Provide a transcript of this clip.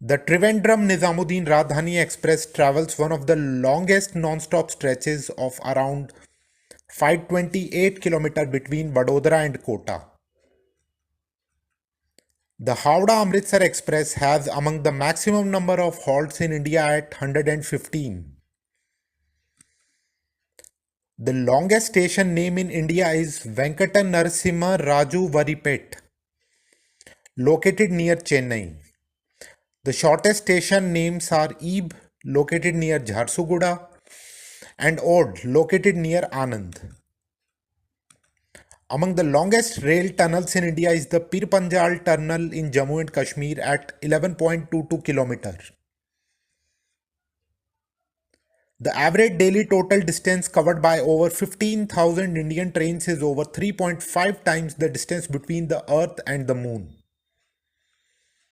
The Trivandrum Nizamuddin Rajdhani Express travels one of the longest non-stop stretches of around 528 km between Vadodara and Kota. The Howrah Amritsar Express has among the maximum number of halts in India at 115. The longest station name in India is Venkata Narasimha Raju Varipet, located near Chennai. The shortest station names are Ebe, located near Jharsuguda, and Ode, located near Anand. Among the longest rail tunnels in India is the Pir Panjal Tunnel in Jammu and Kashmir at 11.22 km. The average daily total distance covered by over 15,000 Indian trains is over 3.5 times the distance between the Earth and the Moon.